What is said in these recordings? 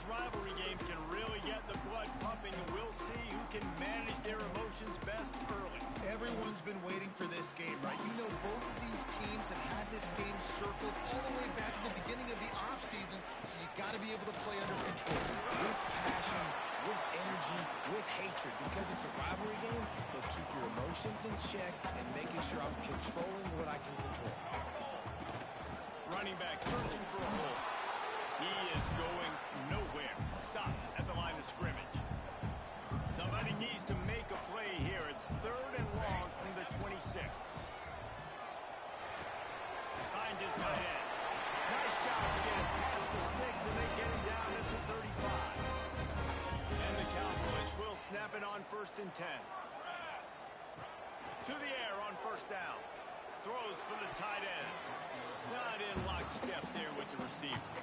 These rivalry games can really get the blood pumping, and we'll see who can manage their emotions best early. Everyone's been waiting for this game, right? You know, both of these teams have had this game circled all the way back to the beginning of the offseason, so you got to be able to play under control. With passion, with energy, with hatred. Because it's a rivalry game, they'll keep your emotions in check and making sure I'm controlling what I can control. Running back searching for a hole. He is going nowhere. Stop at the line of scrimmage. Somebody needs to make a play here. It's 3rd and long from the 26. Finds his tight end. Nice job to get it past the sticks, and they get him down at the 35. And the Cowboys will snap it on 1st and 10. To the air on 1st down. Throws for the tight end. Not in lockstep there with the receiver.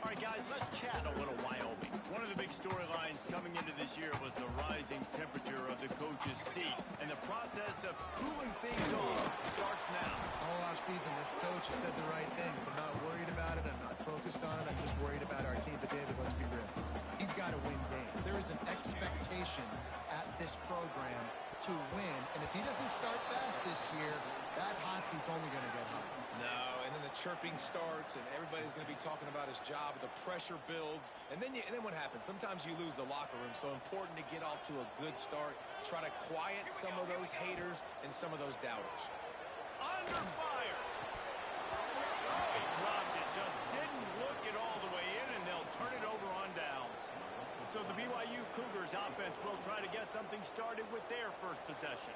All right, guys, let's chat a little Wyoming. One of the big storylines coming into this year was the rising temperature of the coach's seat. And the process of cooling things off starts now. All offseason, this coach has said the right things. I'm not worried about it. I'm not focused on it. I'm just worried about our team. But, David, let's be real. He's got to win games. There is an expectation at this program to win. And if he doesn't start fast this year, that hot seat's only going to get hot. No, and then the chirping starts, and everybody's going to be talking about his job. The pressure builds, and then what happens? Sometimes you lose the locker room, so important to get off to a good start. Try to quiet some of those haters and some of those doubters. Under fire. Oh, he dropped it. Just didn't look it all the way in, and they'll turn it over on downs. So the BYU Cougars offense will try to get something started with their first possession.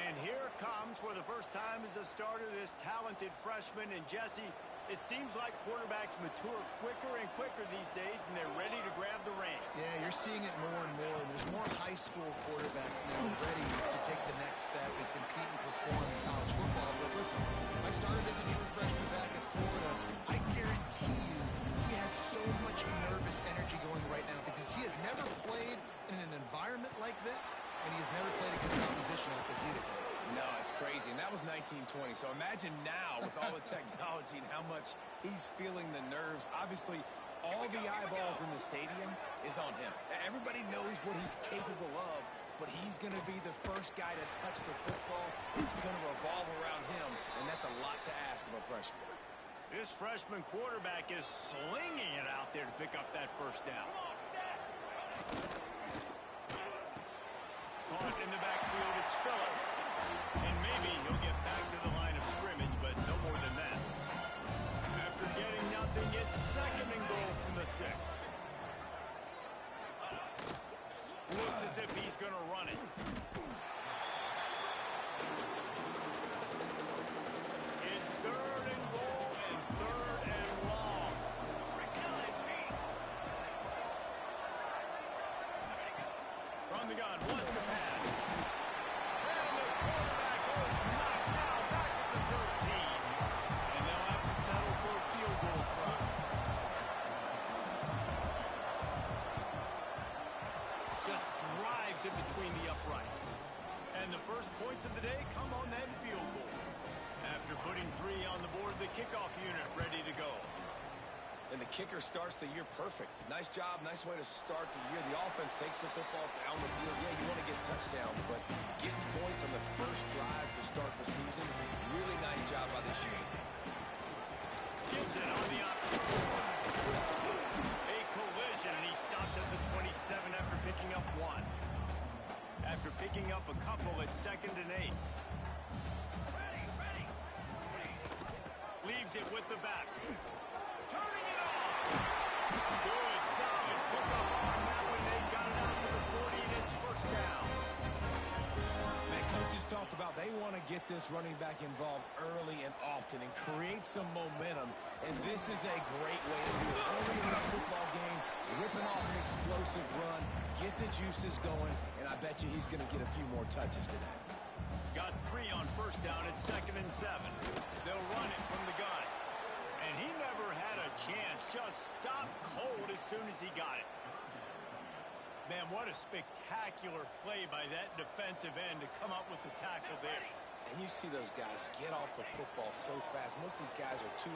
And here comes, for the first time as a starter, this talented freshman. And, Jesse, it seems like quarterbacks mature quicker and quicker these days, and they're ready to grab the reins. Yeah, you're seeing it more and more. There's more high school quarterbacks now ready to take the next step and compete and perform in college football. But listen, I started as a true freshman back in Florida. I guarantee you he has so much nervous energy going right now because he has never played in an environment like this, and he has never played against competition like this either. No, it's crazy, and that was 1920. So imagine now with all the technology and how much he's feeling the nerves. Obviously, all the eyeballs in the stadium is on him. Everybody knows what he's capable of, but he's going to be the first guy to touch the football. It's going to revolve around him, and that's a lot to ask of a freshman. This freshman quarterback is slinging it out there to pick up that first down. Caught in the backfield, it's Phillips. And maybe he'll get back to the line of scrimmage, but no more than that. After getting nothing, it's 2nd and goal from the 6. Looks as if he's going to run it. It's 3rd and goal and 3rd and long. From the gun, wants to pass. And the quarterback goes knocked down back at the 13. And they'll have to settle for a field goal try. Just drives it between the uprights. And the first points of the day come on that field goal. After putting 3 on the board, the kickoff unit ready to go. And the kicker starts the year perfect. Nice job, nice way to start the year. The offense takes the football down the field. Yeah, you want to get touchdowns, but getting points on the first drive to start the season, really nice job by this unit. Gives it on the option. A collision, and he stopped at the 27 after picking up 1. After picking up a couple at 2nd and 8. Leaves it with the back. Turning it off. Good, solid pickup on that one. They got it out to the 40, and it's 1st down. Man, coaches talked about they want to get this running back involved early and often and create some momentum. And this is a great way to do it. Early in this football game, ripping off an explosive run, get the juices going, and I bet you he's going to get a few more touches today. Got 3 on 1st down at 2nd and 7. They'll run it from the gun. And he never had a chance. Just stopped cold as soon as he got it. Man, what a spectacular play by that defensive end to come up with the tackle there. And you see those guys get off the football so fast. Most of these guys are 250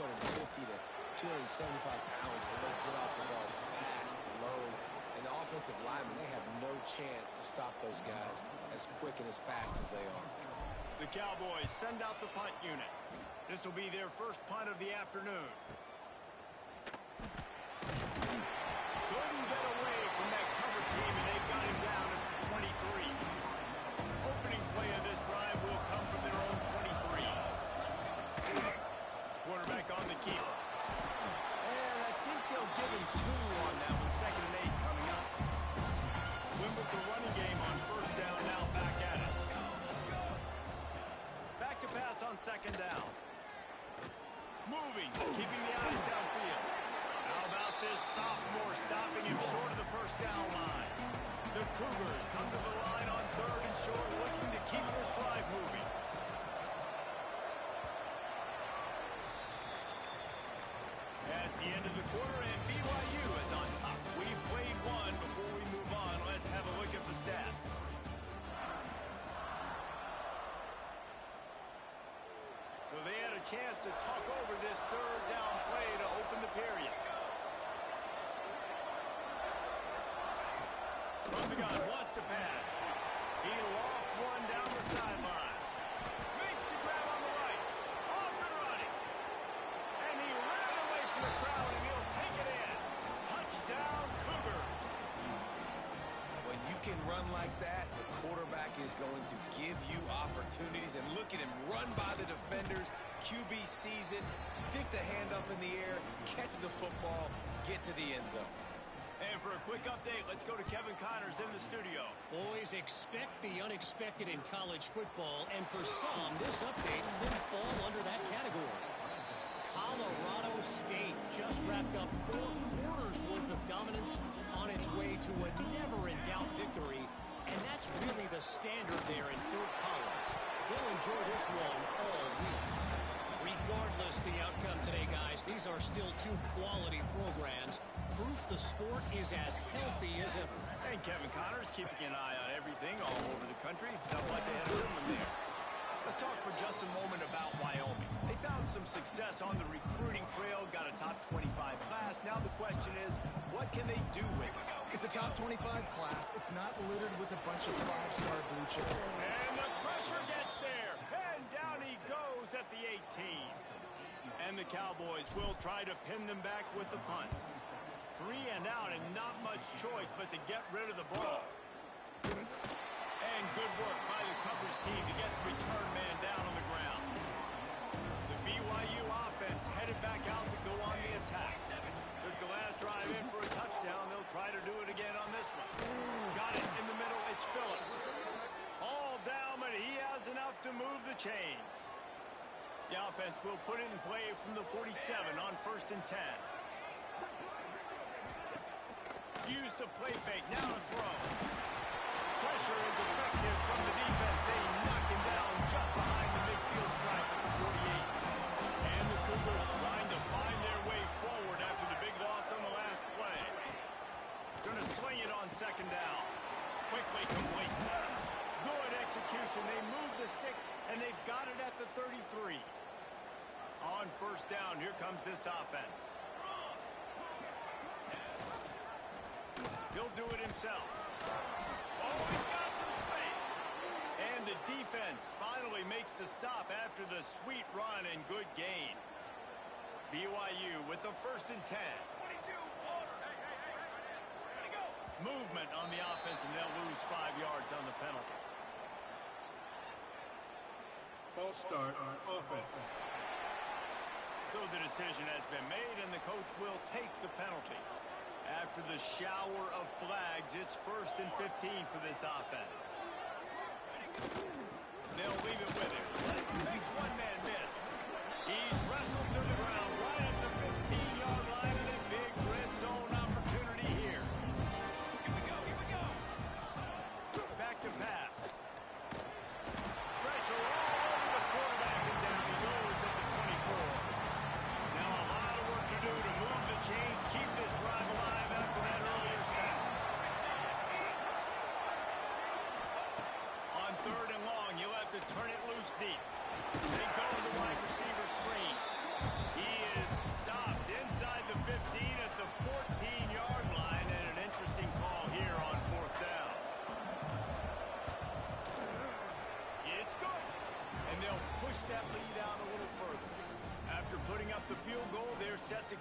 to 275 pounds, but they get off the ball fast, defensive linemen, they have no chance to stop those guys as quick and as fast as they are. The Cowboys send out the punt unit. This will be their first punt of the afternoon. Couldn't get away from that cover team, and they've got him down at 23. Opening play of this drive will come from their own 23. Quarterback on the keeper. And I think they'll give him 2 on that one. 2nd and 8 coming up. Win with the running game on first down, now back at it. Back to pass on 2nd down. Moving, keeping the eyes downfield. How about this sophomore stopping him short of the first down line? The Cougars come to the line on 3rd and short, looking to keep this drive moving. That's the end of the quarter, and BYU is on top. We've played one. Before we move on, let's have a look at the stats. So they had a chance to talk over this 3rd down play to open the period. From the gun, wants to pass. He lost one down the sideline. Makes the grab on the right. Off and running. And he ran away from the crowd, and he'll take it in. Touchdown, Cougars. When you can run like that, the quarterback is going to give you opportunities. And look at him run by the defenders. QB sees it, stick the hand up in the air, catch the football, get to the end zone. And for a quick update, let's go to Kevin Connors in the studio. Boys, expect the unexpected in college football, and for some, this update could fall under that category. Colorado State just wrapped up 4 quarters worth of dominance on its way to a never-in-doubt victory, and that's really the standard there in Fort Collins. They'll enjoy this one all week. Regardless the outcome today, guys, these are still 2 quality programs. Proof the sport is as healthy as ever. And Kevin Connors keeping an eye on everything all over the country. Sounds like they had a good one there. Let's talk for just a moment about Wyoming. They found some success on the recruiting trail, got a top 25 class. Now the question is, what can they do with it? It's a top 25 class. It's not littered with a bunch of 5-star blue chip. And the pressure gets there. And down he goes at the 18. And the Cowboys will try to pin them back with the punt. 3 and out, and not much choice but to get rid of the ball. And good work by the coverage team to get the return man down on the ground. The BYU offense headed back out to go on the attack. Took the last drive in for a touchdown. They'll try to do it again on this one. Got it in the middle. It's Phillips. All down, but he has enough to move the chains. The offense will put it in play from the 47 on 1st and 10. Use the play fake. Now to throw. Pressure is effective from the defense. They knock him down just behind the midfield stripe at the 48. And the Cougars trying to find their way forward after the big loss on the last play. Going to swing it on 2nd down. Quickly complete. Good execution. They move the sticks, and they've got it at the 33. On 1st down, here comes this offense. He'll do it himself. Oh, he's got some space. And the defense finally makes the stop after the sweet run and good gain. BYU with the 1st and 10. Movement on the offense, and they'll lose 5 yards on the penalty. False start on offense. So the decision has been made, and the coach will take the penalty. After the shower of flags, it's 1st and 15 for this offense. They'll leave it with him. Makes one man miss. He's wrestled to the ground right at the 15-yard line, and a big red zone opportunity here. Here we go. Back to pass. Pressure all over the quarterback, and down he goes at the 24. Now a lot of work to do to move the chains, keep this drive alive after that earlier sack. On 3rd and long, you'll have to turn it loose deep. They go to the wide receiver screen. He is stopped inside the 15 at the 14-yard line, and an interesting call here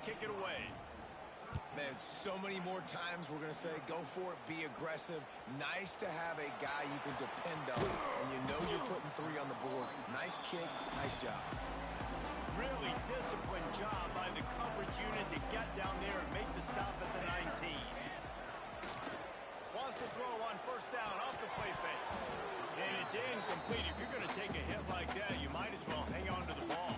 kick it away. Man, so many more times we're going to say, go for it, be aggressive. Nice to have a guy you can depend on, and you know you're putting 3 on the board. Nice kick, nice job. Really disciplined job by the coverage unit to get down there and make the stop at the 19. Wants to throw on first down off the play fake. And it's incomplete. If you're going to take a hit like that, you might as well hang on to the ball.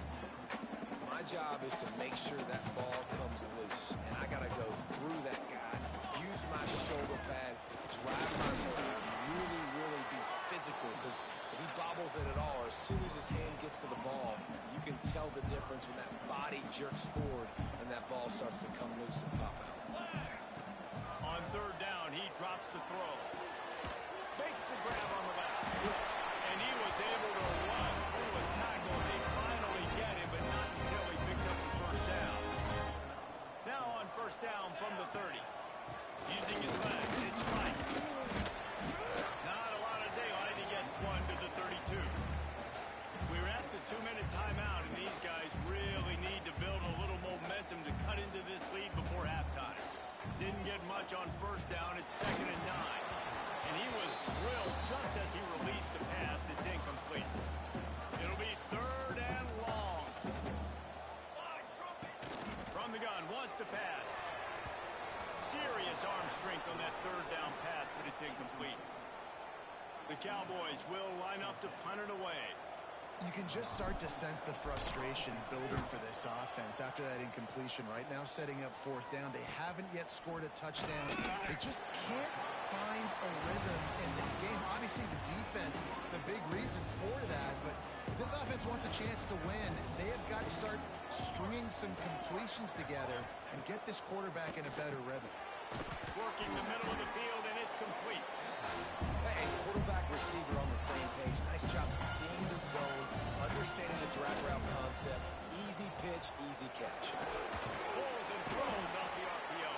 My job is to make sure that ball comes loose, and I got to go through that guy, use my shoulder pad, drive my feet, really be physical, because if he bobbles it at all, or as soon as his hand gets to the ball, you can tell the difference when that body jerks forward and that ball starts to come loose and pop out. On third down, he drops the throw. Makes the grab on the left. And he was able to run through a tackle. They finally get him, but not until he picks up the first down. Now on first down from the 30. Using his legs, it's Rice. Not a lot of daylight. He gets 1 to the 32. We're at the 2-minute timeout, and these guys really need to build a little momentum to cut into this lead before halftime. Didn't get much on first down. It's 2nd and 9. And he was drilled just as he released the pass. It's incomplete. It'll be 3rd and long. From the gun, wants to pass. Serious arm strength on that 3rd down pass, but it's incomplete. The Cowboys will line up to punt it away. You can just start to sense the frustration building for this offense after that incompletion. Right now, setting up 4th down. They haven't yet scored a touchdown. They just can't find a rhythm in this game. Obviously, the defense, the big reason for that. But if this offense wants a chance to win, they have got to start stringing some completions together and get this quarterback in a better rhythm. Working the middle of the field, and it's complete. Hey, quarterback, receiver on the same page. Nice job seeing the zone, understanding the drag route concept. Easy pitch, easy catch. Pulls and throws off the RPO.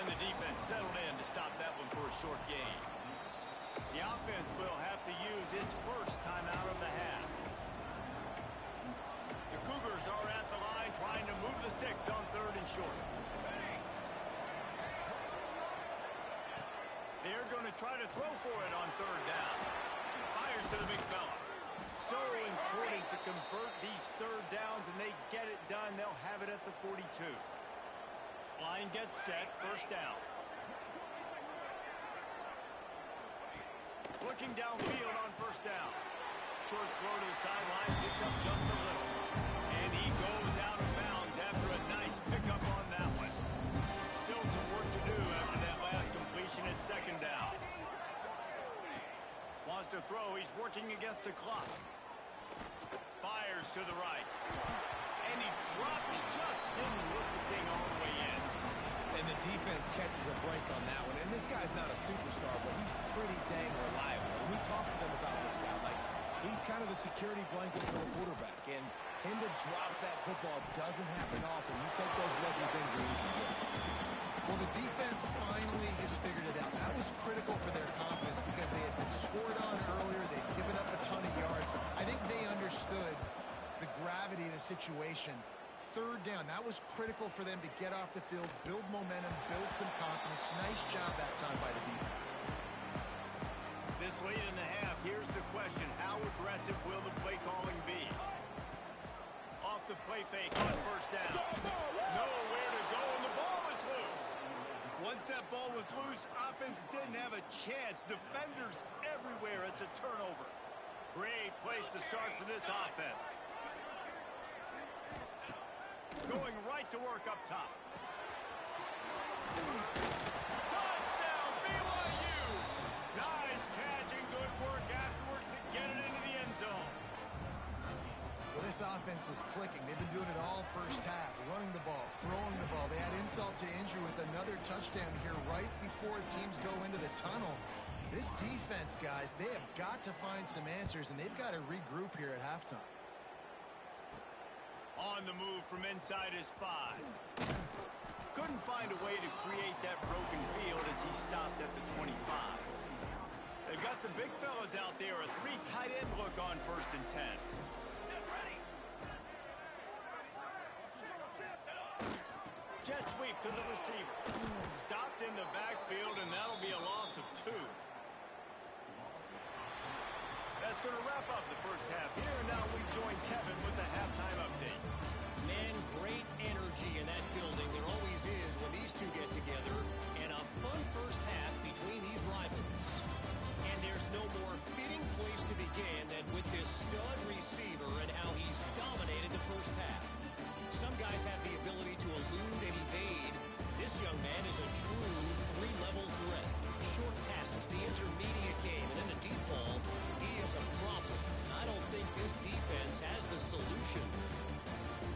And the defense settled in to stop that one for a short gain. The offense will have to use its first timeout of the half. The Cougars are at the line trying to move the sticks on 3rd and short. They're going to try to throw for it on 3rd down. Fires to the big fella. So important to convert these 3rd downs, and they get it done. They'll have it at the 42. Line gets set. First down. Looking downfield on first down. Short throw to the sideline. Picks up just a little. And he goes out of bounds after a nice pickup on that one. Still some work to do after that last completion at 2nd down. Wants to throw. He's working against the clock. Fires to the right. And he dropped it. Just didn't look the thing all the way in. And the defense catches a break on that one. And this guy's not a superstar, but he's pretty dang reliable. And we talked to them about this guy. Like, he's kind of the security blanket for the quarterback. And him to drop that football doesn't happen often. You take those lucky things or you can get it. Well, the defense finally has figured it out. That was critical for their confidence because they had been scored on earlier. They'd given up a ton of yards. I think they understood the gravity of the situation. 3rd down, that was critical for them to get off the field, build momentum, build some confidence. Nice job that time by the defense. This late in the half, here's the question. How aggressive will the play calling be? Off the play fake on first down. Nowhere to go, and the ball is loose. Once that ball was loose, offense didn't have a chance. Defenders everywhere. It's a turnover. Great place to start for this offense. Going right to work up top. Touchdown, BYU! Nice catch and good work afterwards to get it into the end zone. Well, this offense is clicking. They've been doing it all first half, running the ball, throwing the ball. They had insult to injury with another touchdown here right before teams go into the tunnel. This defense, guys, they have got to find some answers, and they've got to regroup here at halftime. On the move from inside his 5. Couldn't find a way to create that broken field as he stopped at the 25. They've got the big fellas out there. A 3 tight end look on 1st and 10. Jet sweep to the receiver. Stopped in the backfield, and that'll be a loss of 2. That's going to wrap up the first half here. And now we join Kevin with the halftime update. Man, great energy in that building. There always is when these two get together. And a fun first half between these rivals. And there's no more fitting place to begin than with this stud receiver and how he's dominated the first half. Some guys have the ability to elude and evade. This young man is a true three-level threat. Short passes, the intermediate game, and then the deep ball. He is a problem. I don't think this defense has the solution.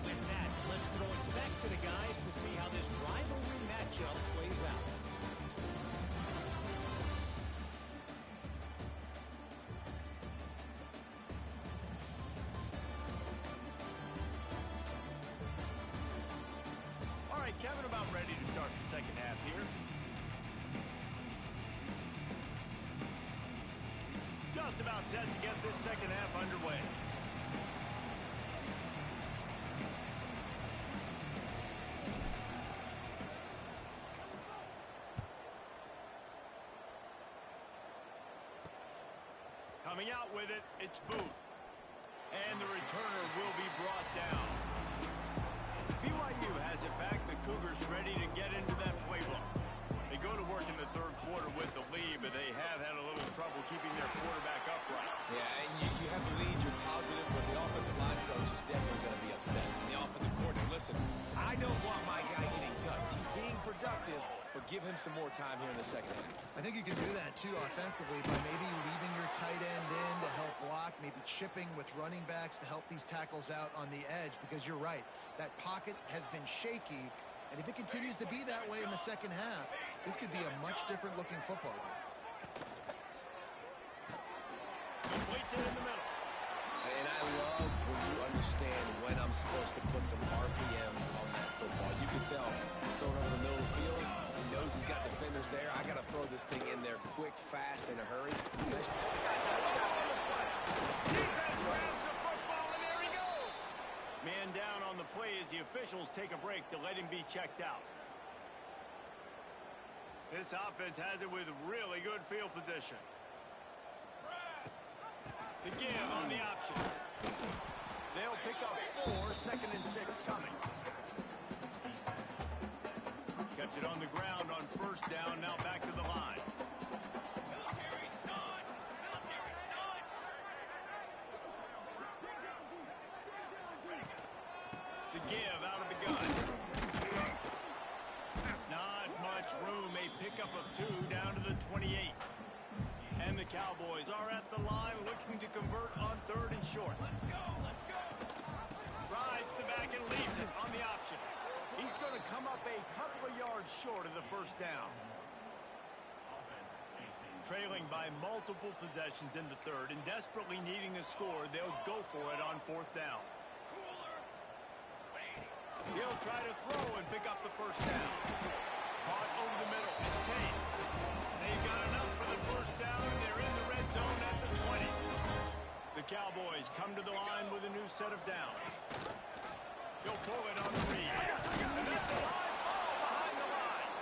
With that, let's throw it back to the guys to see how this rivalry matchup plays out. All right, Kevin, about ready to start the second half here. Just about set to get this second half underway. Coming out with it, it's Booth. And the returner will be brought down. BYU has it back. The Cougars ready to get into that playbook. They go to work in the third quarter with the lead, but they have had a little trouble keeping their quarterback upright. Yeah, and you have the lead, you're positive, but the offensive line coach is definitely going to be upset. And the offensive coordinator, listen, I don't want my guy getting touched. He's being productive, but give him some more time here in the second half. I think you can do that, too, offensively, by maybe leaving your tight end in to help block, maybe chipping with running backs to help these tackles out on the edge, because you're right. That pocket has been shaky, and if it continues to be that way in the second half, this could be a much different-looking football game. Completes it in the middle. And I love when you understand when I'm supposed to put some RPMs on that football. You can tell he's throwing over the middle of the field. He knows he's got defenders there. I got to throw this thing in there quick, fast, in a hurry. That's a fumble on the play. Defense grabs the football, and there he goes. Man down on the play as the officials take a break to let him be checked out. This offense has it with really good field position. The give on the option. They'll pick up 4, 2nd and 6 coming. Kept it on the ground on first down, now back to the line. The give out of the gun. Not much room, a pickup of 2 down to the 28. And the Cowboys are at the line looking to convert on 3rd and short. Let's go, let's go. Rides the back and leaves it on the option. He's going to come up a couple of yards short of the first down. Trailing by multiple possessions in the 3rd and desperately needing a score, they'll go for it on 4th down. He'll try to throw and pick up the first down. Caught over the middle. It's Case. They've got enough for the first down, and they're in the red zone at the 20. The Cowboys come to the line with a new set of downs. He'll pull it on the read. And that's a live ball behind the line.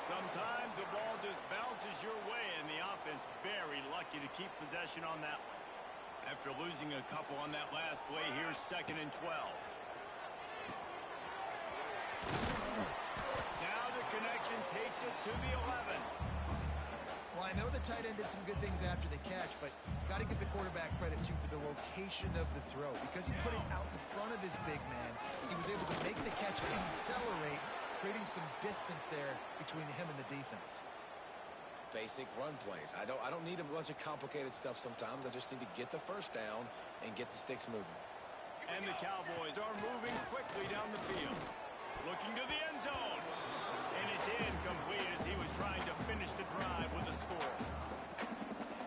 Sometimes the ball just bounces your way, and the offense very lucky to keep possession on that one. After losing a couple on that last play, here's 2nd and 12. Now the connection takes it to the 11. Well, I know the tight end did some good things after the catch, but got to give the quarterback credit, too, for the location of the throw. Because he put it out in front of his big man, he was able to make the catch and accelerate, creating some distance there between him and the defense. Basic run plays. I don't need a bunch of complicated stuff sometimes. I just need to get the first down and get the sticks moving. And the Cowboys are moving quickly down the field. Looking to the end zone. And it's incomplete as he was trying to finish the drive with a score.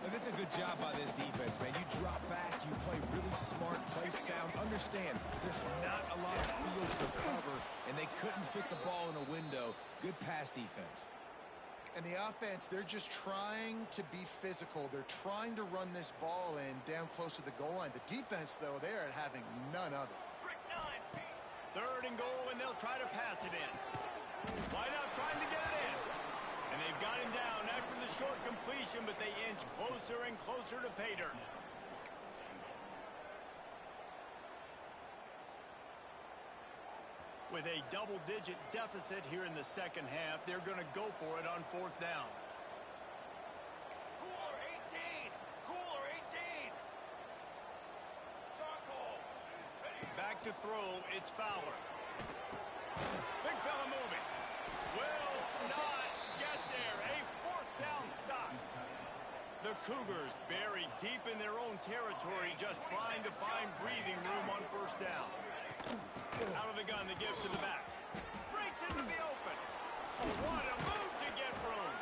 Look, it's a good job by this defense, man. You drop back, you play really smart, play sound. Understand, there's not a lot of field to cover, and they couldn't fit the ball in a window. Good pass defense. And the offense, they're just trying to be physical. They're trying to run this ball in down close to the goal line. The defense, though, they are having none of it. 3rd and goal, and they'll try to pass it in. Wide out trying to get it in. And they've got him down after the short completion, but they inch closer and closer to pay dirt. With a double-digit deficit here in the second half, they're going to go for it on fourth down. Cooler 18! Cooler 18! Charcoal! Back to throw, it's Fowler. Big fella moving. Will not get there. A fourth down stop. The Cougars buried deep in their own territory, just trying to find breathing room on first down. Out of the gun to give to the back. Breaks into the open. Oh, what a move to get room.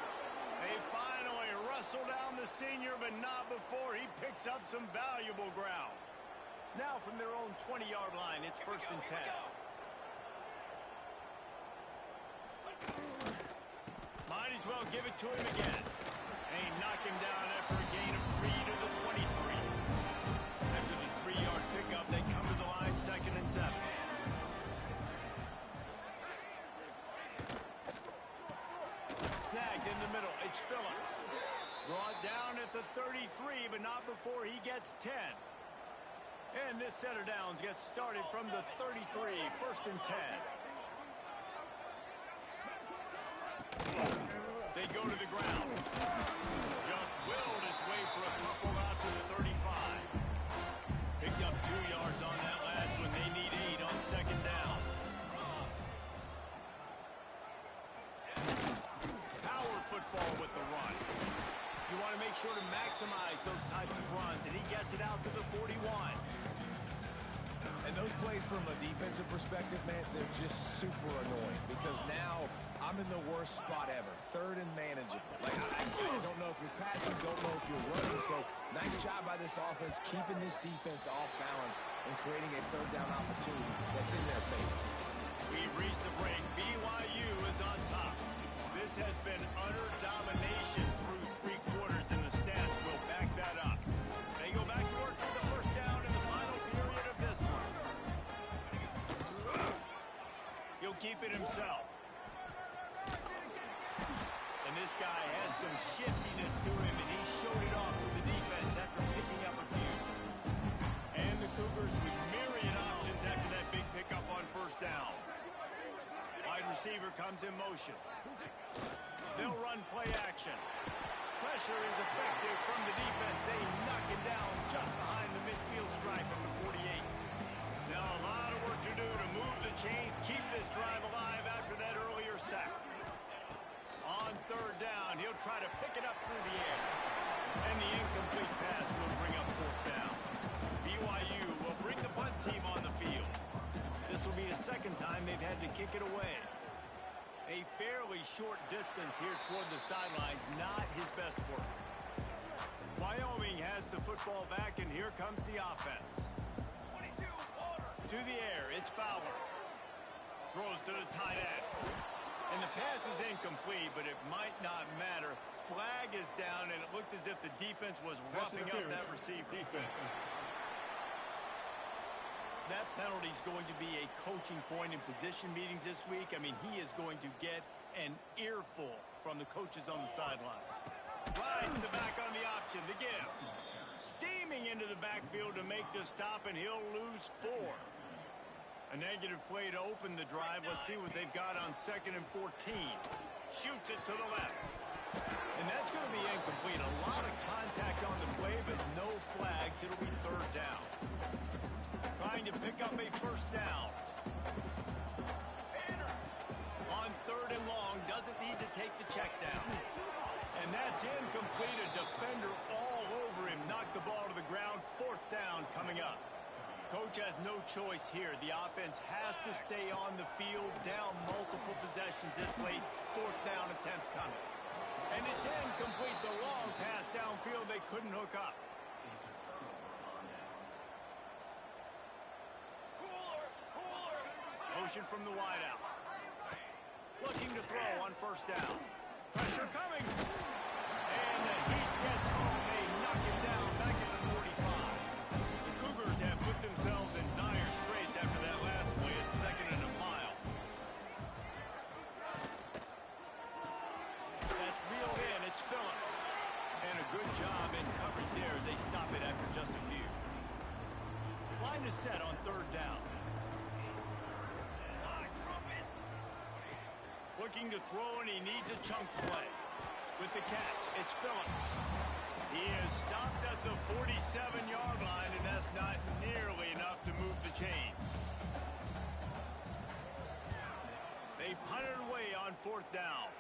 They finally wrestle down the senior, but not before he picks up some valuable ground. Now from their own 20-yard line, it's first and 10. Might as well give it to him again. They knock him down after a gain of 3 to the 23. After the 3-yard pickup, they come to the line, second and 7. Snagged in the middle. It's Phillips. Brought down at the 33, but not before he gets 10. And this set of downs gets started from the 33, first and 10. They go to the ground. Just willed his way for a couple out to the 35. Picked up 2 yards on that last one. They need 8 on second down. Power football with the run. You want to make sure to maximize those types of runs, and he gets it out to the 41. And those plays from a defensive perspective, man, they're just super annoying because now I'm in the worst spot ever. Third and manageable. Like, I don't know if you're passing, don't know if you're running. So, nice job by this offense keeping this defense off balance and creating a third down opportunity that's in their favor. We've reached the break. BYU is on top. This has been utter domination through 3 quarters, and the stats will back that up. They go back to work for the first down in the final period of this one. He'll keep it himself. And this guy has some shiftiness to him, and he showed it off to the defense after picking up a few. And the Cougars with myriad options after that big pickup on first down. Wide receiver comes in motion. They'll run play action. Pressure is effective from the defense. They knock him down just behind the midfield stripe at the 48. Now a lot of work to do to move the chains, keep this drive alive after that earlier sack. On third down, he'll try to pick it up through the air. And the incomplete pass will bring up fourth down. BYU will bring the punt team on the field. This will be the second time they've had to kick it away. A fairly short distance here toward the sidelines, not his best work. Wyoming has the football back, and here comes the offense. 22, water. To the air, it's Fowler. Throws to the tight end. And the pass is incomplete, but it might not matter. Flag is down, and it looked as if the defense was roughing up that receiver. Defense. That penalty is going to be a coaching point in position meetings this week. I mean, he is going to get an earful from the coaches on the sidelines. Rides the back on the option, the give. Steaming into the backfield to make the stop, and he'll lose 4. A negative play to open the drive. Let's see what they've got on second and 14. Shoots it to the left. And that's going to be incomplete. A lot of contact on the play, but no flags. It'll be third down. Trying to pick up a first down. On third and long, doesn't need to take the check down. And that's incomplete. A defender all over him. Knocked the ball to the ground. Fourth down coming up. Coach has no choice here. The offense has to stay on the field, down multiple possessions this late. Fourth down attempt coming. And it's incomplete. The long pass downfield, they couldn't hook up. Motion from the wideout. Looking to throw on first down. Pressure coming. And the Heat gets home. They knock him down back at the 45. The Cougars have put themselves in dire straits after that last play at second and a mile. job in coverage there as they stop it after just a few. Line is set on third down. Looking to throw, and he needs a chunk play. With the catch, it's Phillips. He is stopped at the 47-yard line, and that's not nearly enough to move the chains. They punted away on fourth down.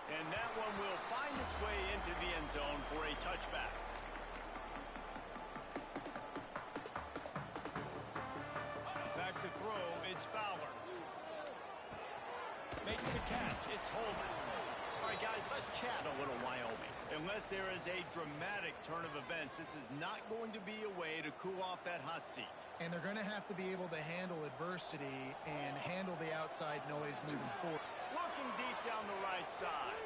And that one will find its way into the end zone for a touchback. Back to throw, it's Fowler. Makes the catch, it's Holman. All right, guys, let's chat a little Wyoming. Unless there is a dramatic turn of events, this is not going to be a way to cool off that hot seat. And they're going to have to be able to handle adversity and handle the outside noise moving forward. Looking deep down the right side.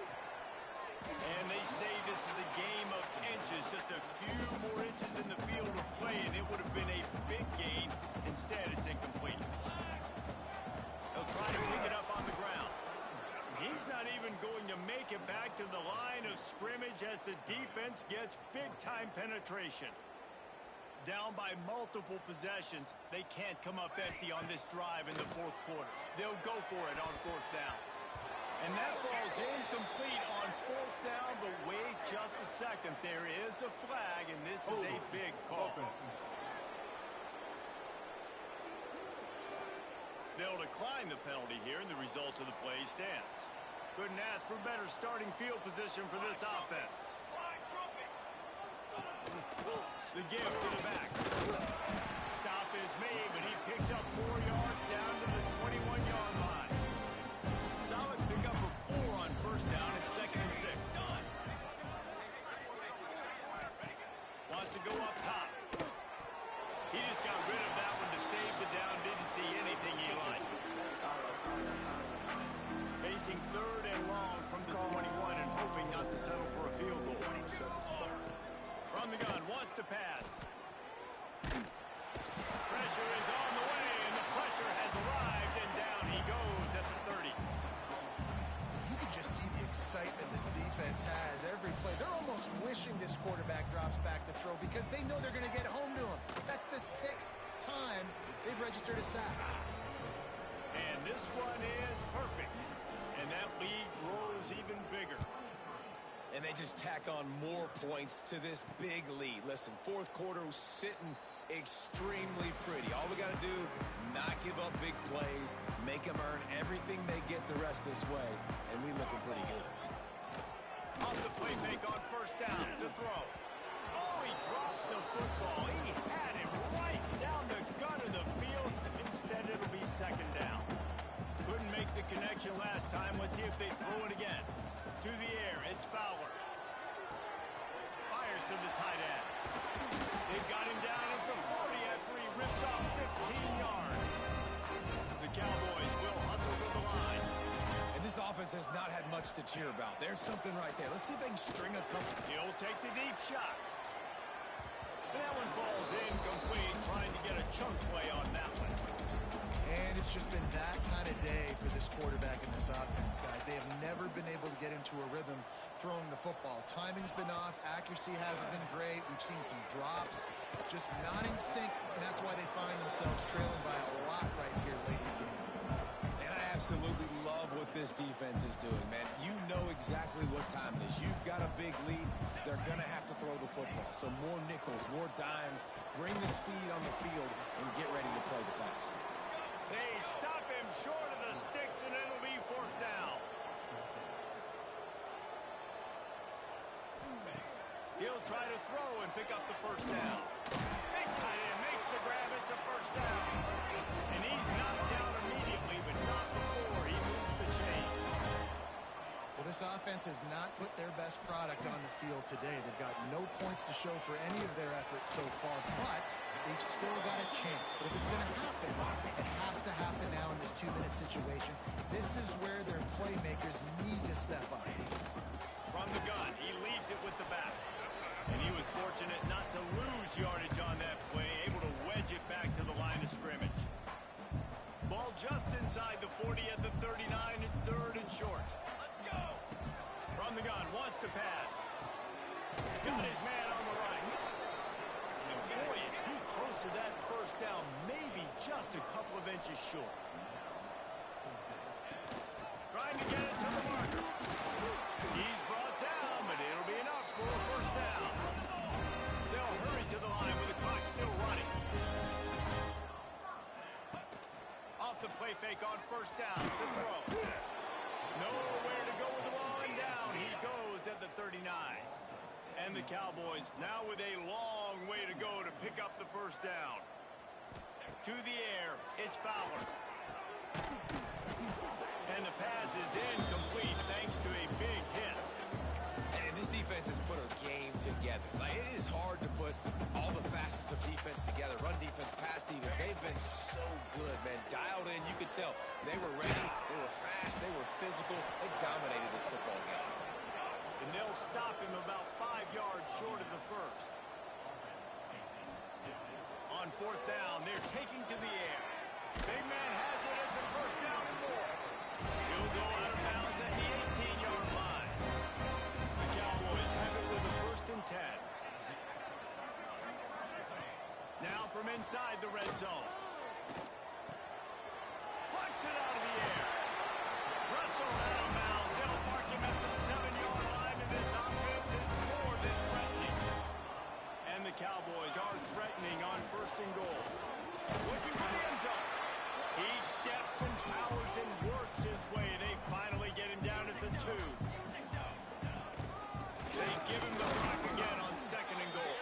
And they say this is a game of inches, just a few more inches in the field of play, and it would have been a big gain. Instead, it's incomplete. They'll try to pick it up on the ground. He's not even going to make it back to the line of scrimmage as the defense gets big-time penetration. Down by multiple possessions, they can't come up empty on this drive in the fourth quarter. They'll go for it on fourth down. And that falls incomplete on fourth down, but wait just a second. There is a flag, and this is a big call. They'll decline the penalty here, and the result of the play stands. Couldn't ask for better starting field position for this offense. The give to the back. Stop is made, but he picks up 4 yards down to the 21-yard line. Solid pickup of 4 on first down at 2nd and 6. Wants to go up top. He just got rid of that one to save the down. Didn't see anything he liked. Facing 3rd and long from the 21 and hoping not to settle for a field goal. From the gun, wants to pass. Pressure is on the way, and the pressure has arrived, and down he goes at the 30. You can just see the excitement this defense has every play. They're almost wishing this quarterback drops back to throw because they know they're going to get home to him. That's the 6th time they've registered a sack. And this one is perfect. And that lead grows even bigger. And they just tack on more points to this big lead. Listen, fourth quarter was sitting extremely pretty. All we got to do, not give up big plays, make them earn everything they get the rest this way, and we looking pretty good. Off the play fake on first down to throw. Oh, he drops the football. He had it right down the gut of the field. Instead, it'll be 2nd down. Couldn't make the connection last time. Let's see if they throw it again. To the air, it's Fowler. Fires to the tight end. They've got him down at the 40 after he ripped off 15 yards. The Cowboys will hustle to the line. And this offense has not had much to cheer about. There's something right there. Let's see if they can string a couple. He'll take the deep shot. And that one falls incomplete, trying to get a chunk play on that one. And it's just been that kind of day for this quarterback and this offense, guys. They have never been able to get into a rhythm throwing the football. Timing's been off. Accuracy hasn't been great. We've seen some drops. Just not in sync, and that's why they find themselves trailing by a lot right here late in the game. And I absolutely love what this defense is doing, man. You know exactly what time it is. You've got a big lead. They're going to have to throw the football. So more nickels, more dimes. Bring the speed on the field and get ready to play the pass. They stop him short of the sticks, and it'll be 4th down. He'll try to throw and pick up the first down. Big tight end makes the grab. It's a first down. And he's knocked down immediately, but not before he moves the chain. Well, this offense has not put their best product on the field today. They've got no points to show for any of their efforts so far, but they've still got a chance. But if it's going to happen, it has to happen now in this 2-minute situation. This is where their playmakers need to step up. From the gun, he leaves it with the back. And he was fortunate not to lose yardage on that play, able to wedge it back to the line of scrimmage. Ball just inside the 40 at the 39. It's 3rd and short. Let's go! From the gun, wants to pass. Got his man on the right. And boy, is he close to that first down, maybe just a couple of inches short. Trying to get it to the marker. He's brought down, but it'll be enough for a first down. They'll hurry to the line with the clock still running. Off the play fake on first down. The throw. Nowhere to go with the ball, and down he goes at the 39. And the Cowboys now with a long way to go to pick up the first down. To the air, it's Fowler. And the pass is incomplete thanks to a big hit. And this defense has put a game together. Like, it is hard to put all the facets of defense together. Run defense, pass defense. They've been so good, man. Dialed in, you could tell. They were ready. They were fast. They were physical. They dominated this football game. And they'll stop him about 5 yards short of the first. On fourth down, they're taking to the air. Big man has it. It's a first down and more. He'll go out of bounds at the 18-yard line. The Cowboys have it with a first and 10. Now from inside the red zone. Plucks it out of the air. Russell out of bounds. They'll mark him at the 7-yard line, and this offense is more than threatening. And the Cowboys are threatening on first and goal. Looking for the end zone. He steps and powers and works his way. They finally get him down at the 2. They give him the rock again on second and goal.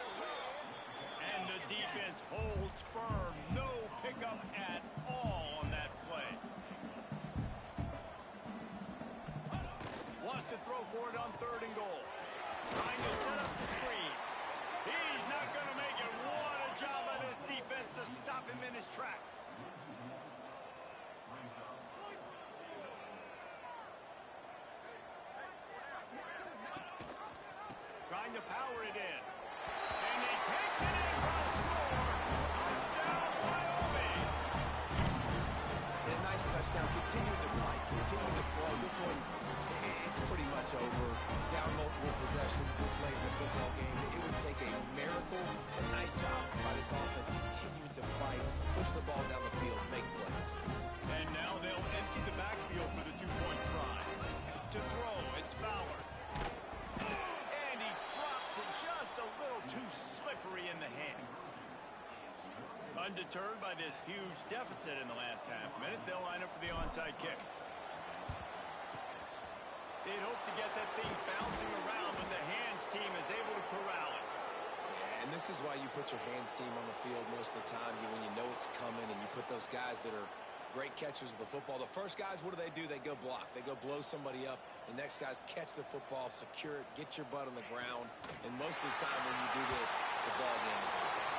And the defense holds firm. No pickup at all on that play. Wants to throw for it on third and goal. Trying to set up the screen. He's not going to make it. What a job by this defense to stop him in his tracks. Trying to power it in. And he takes it in for a score. Touchdown, Wyoming. And a nice touchdown. Continue to fight. Continue to play. This one, it's pretty much over. Down multiple possessions this late in the football game. It would take a miracle. A nice job by this offense. Continue to fight. Push the ball down the field. Make plays. And now they'll empty the backfield for the two-point try. To throw, it's Fowler. And he drops it just a little too slippery in the hands. Undeterred by this huge deficit in the last half minute, they'll line up for the onside kick. They'd hope to get that thing bouncing around when the hands team is able to corral it. Yeah, and this is why you put your hands team on the field most of the time, when you know it's coming, and you put those guys that are great catchers of the football. The first guys, what do? They go block. They go blow somebody up. The next guys catch the football, secure it, get your butt on the ground. And most of the time when you do this, the ball game is over.